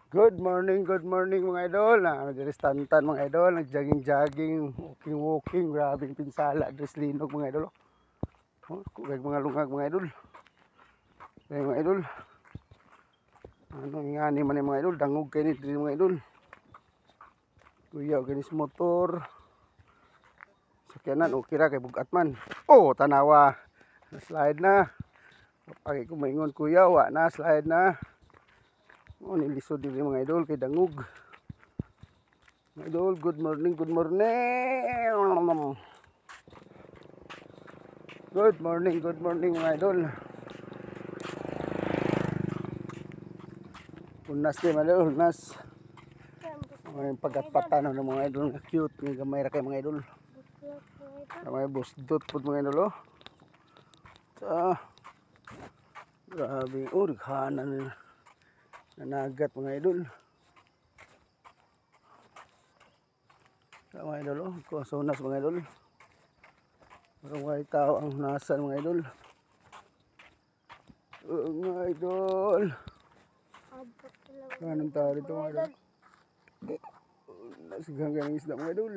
Good morning mga idol. Nagrestantan mga idol, nagjogging-jogging, walking, grabing pinsala, dress linog mga idol. Oh, kugag mga lungag mga idol. Ay mga idol. Ano ngani man mga idol, dangog kay ni mga idol. Kuyaw kini sa motor. Sakyanan okay ra kay bugat man. Oh, tanawa. Slide na. Pagi ko maingon kuya, wa na slide na. Oh, nilisod din mga idol kay dangog. Mga idol, good morning, good morning. Good morning mga idol. Unas din mga idol, unas. May pagkatpatan ng mga idol, nga cute, nga gamay ra kay mga idol. May busdot po mga idol, oh. Grabe, oh, rikhanan nanagat mga idol. Mga idol, oh, kusunas mga idol. Parang may tao ang nasan mga idol. Mga idol. Anong tao dito mga idol? Nasigang ganang isda mga idol.